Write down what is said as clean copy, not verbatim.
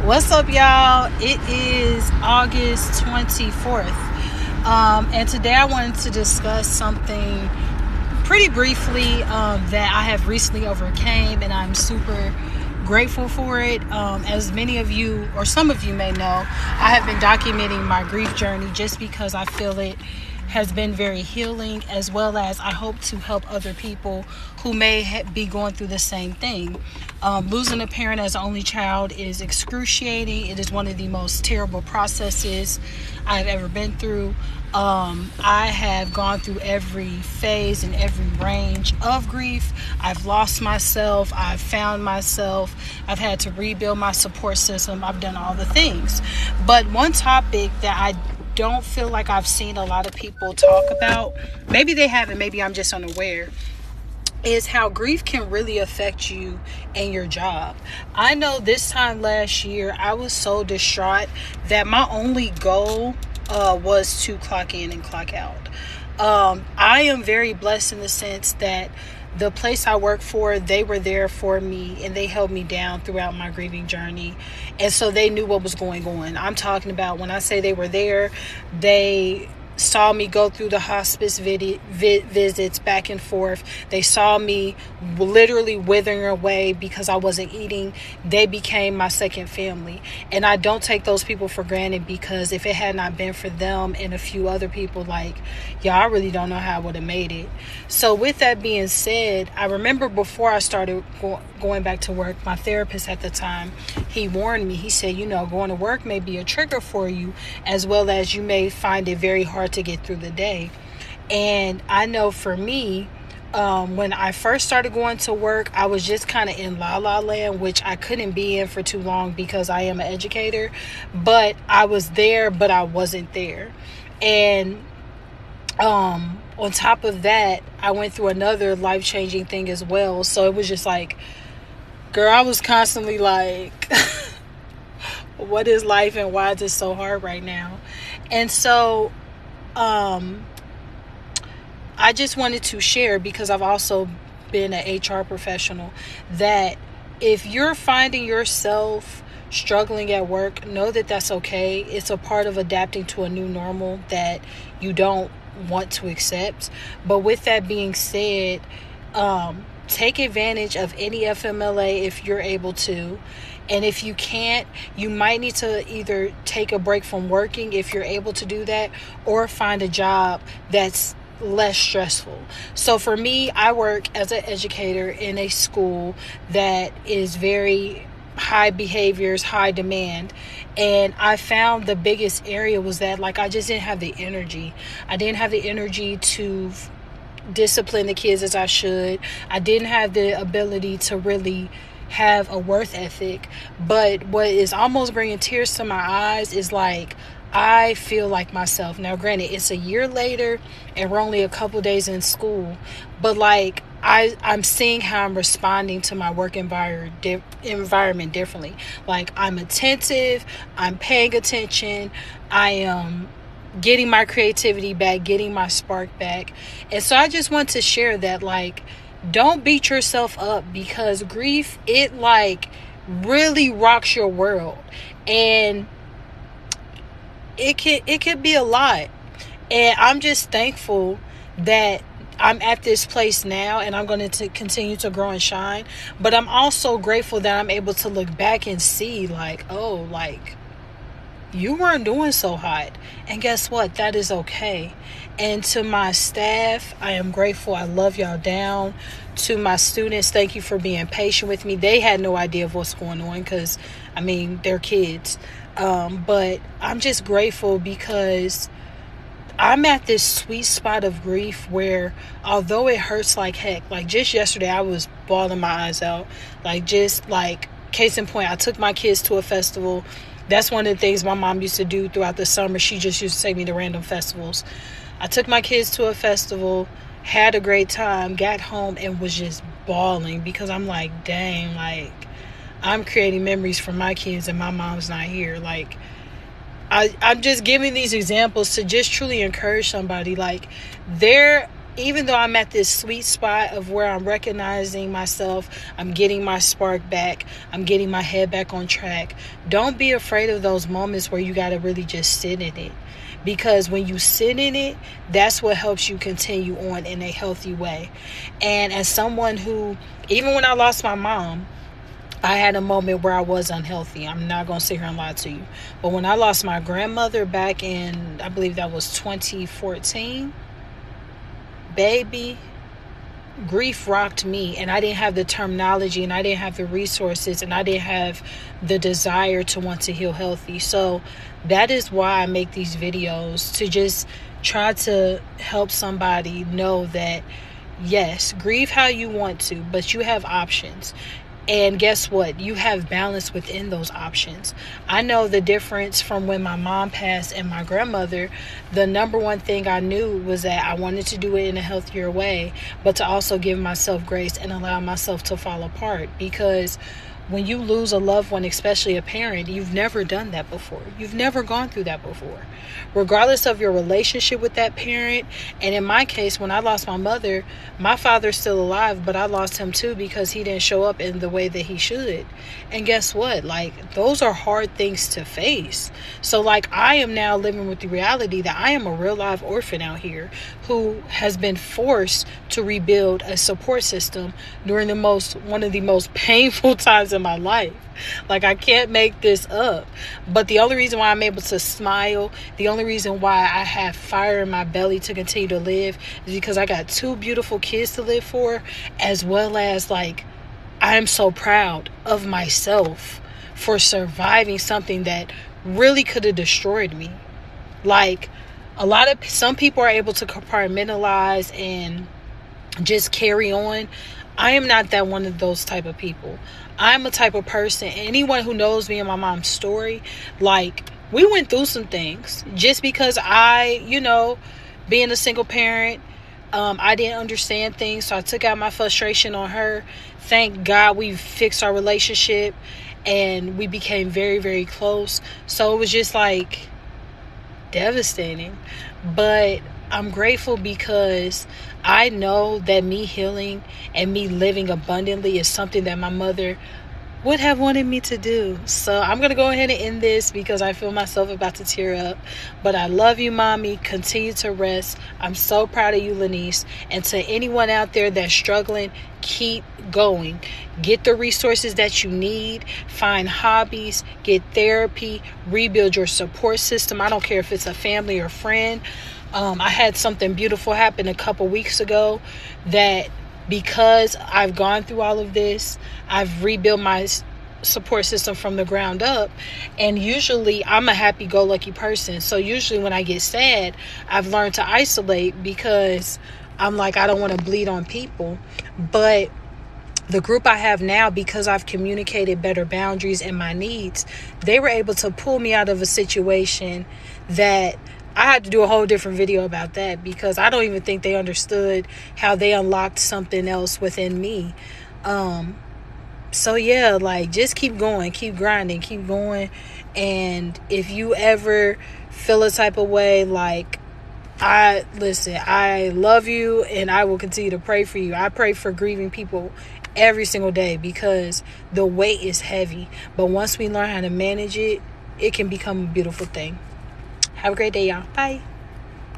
What's up, y'all? It is August 24th. And today I wanted to discuss something pretty briefly that I have recently overcame, and I'm super grateful for it. As many of you, or some of you may know, I have been documenting my grief journey just because I feel it has been very healing, as well as I hope to help other people who may be going through the same thing. Losing a parent as an only child is excruciating. It is one of the most terrible processes I've ever been through. I have gone through every phase and every range of grief. I've lost myself. I've found myself. I've had to rebuild my support system. I've done all the things. But one topic that I don't feel like I've seen a lot of people talk about, maybe they haven't, maybe I'm just unaware, is how grief can really affect you and your job. I know this time last year I was so distraught that my only goal was to clock in and clock out. I am very blessed in the sense that the place I work for, they were there for me and they held me down throughout my grieving journey. And so they knew what was going on. I'm talking about when I say they were there, they saw me go through the hospice visits back and forth. They saw me literally withering away because I wasn't eating. They became my second family. And I don't take those people for granted, because if it had not been for them and a few other people, I really don't know how I would have made it. So with that being said, I remember before I started going back to work, my therapist at the time, he warned me. He said, going to work may be a trigger for you, as well as you may find it very hard to get through the day. And I know for me, when I first started going to work, I was just kind of in la land, which I couldn't be in for too long because I am an educator. But I was there, but I wasn't there. And on top of that, I went through another life-changing thing as well. So it was just like, girl, I was constantly like, what is life and why is it so hard right now? And so I just wanted to share, because I've also been an HR professional, that if you're finding yourself struggling at work, know that that's okay. It's a part of adapting to a new normal that you don't want to accept. But with that being said, take advantage of any FMLA if you're able to. And if you can't, you might need to either take a break from working if you're able to do that, or find a job that's less stressful. So for me, I work as an educator in a school that is very high behaviors, high demand. And I found the biggest area was that I just didn't have the energy. I didn't have the energy to discipline the kids as I should. I didn't have the ability to really have a worth ethic. But what is almost bringing tears to my eyes is I feel like myself. Now, granted, it's a year later and we're only a couple days in school, but I'm seeing how I'm responding to my work environment differently. I'm attentive, I'm paying attention, I am getting my creativity back, getting my spark back. And so I just want to share that, don't beat yourself up, because grief, it really rocks your world, and it could be a lot. And I'm just thankful that I'm at this place now, and I'm going to continue to grow and shine. But I'm also grateful that I'm able to look back and see you weren't doing so hot. And guess what? That is okay. And to my staff, I am grateful. I love y'all down. To my students, thank you for being patient with me. They had no idea of what's going on because, they're kids. But I'm just grateful because I'm at this sweet spot of grief where, although it hurts like heck, just yesterday I was bawling my eyes out. Case in point, I took my kids to a festival. That's one of the things my mom used to do throughout the summer. She just used to take me to random festivals. I took my kids to a festival, had a great time, got home, and was just bawling because I'm like, dang, I'm creating memories for my kids and my mom's not here. I'm just giving these examples to just truly encourage somebody. There even though I'm at this sweet spot of where I'm recognizing myself, I'm getting my spark back, I'm getting my head back on track, don't be afraid of those moments where you got to really just sit in it. Because when you sit in it, that's what helps you continue on in a healthy way. And as someone who, even when I lost my mom, I had a moment where I was unhealthy. I'm not going to sit here and lie to you. But when I lost my grandmother back in, I believe that was 2014, baby, grief rocked me. And I didn't have the terminology, and I didn't have the resources, and I didn't have the desire to want to heal healthy. So that is why I make these videos, to just try to help somebody know that, yes, grieve how you want to, but you have options. And guess what? You have balance within those options. I know the difference from when my mom passed and my grandmother. The number one thing I knew was that I wanted to do it in a healthier way, but to also give myself grace and allow myself to fall apart. Because when you lose a loved one, especially a parent, you've never done that before. You've never gone through that before. Regardless of your relationship with that parent. And in my case, when I lost my mother, my father's still alive, but I lost him too because he didn't show up in the way that he should. And guess what? Like, those are hard things to face. So like, I am now living with the reality that I am a real live orphan out here who has been forced to rebuild a support system during one of the most painful times in my life. Like, I can't make this up. But the only reason why I'm able to smile, the only reason why I have fire in my belly to continue to live, is because I got 2 beautiful kids to live for, as well as, like, I am so proud of myself for surviving something that really could have destroyed me. Like, some people are able to compartmentalize and just carry on. I am not that one of those type of people. I'm a type of person, anyone who knows me and my mom's story, like, we went through some things. Just because being a single parent, I didn't understand things, so I took out my frustration on her. Thank God we fixed our relationship and we became very, very close. So it was just like devastating. But I'm grateful because I know that me healing and me living abundantly is something that my mother would have wanted me to do. So I'm going to go ahead and end this because I feel myself about to tear up. But I love you, Mommy. Continue to rest. I'm so proud of you, Lanice. And to anyone out there that's struggling, keep going. Get the resources that you need. Find hobbies. Get therapy. Rebuild your support system. I don't care if it's a family or friend. I had something beautiful happen a couple weeks ago that, because I've gone through all of this, I've rebuilt my support system from the ground up. And usually I'm a happy-go-lucky person. So usually when I get sad, I've learned to isolate because I'm like, I don't want to bleed on people. But the group I have now, because I've communicated better boundaries and my needs, they were able to pull me out of a situation that I had to do a whole different video about that, because I don't even think they understood how they unlocked something else within me. So yeah, like, just keep going, keep grinding, keep going. And if you ever feel a type of way, like, I love you and I will continue to pray for you. I pray for grieving people every single day because the weight is heavy. But once we learn how to manage it, it can become a beautiful thing. Have a great day, y'all. Bye.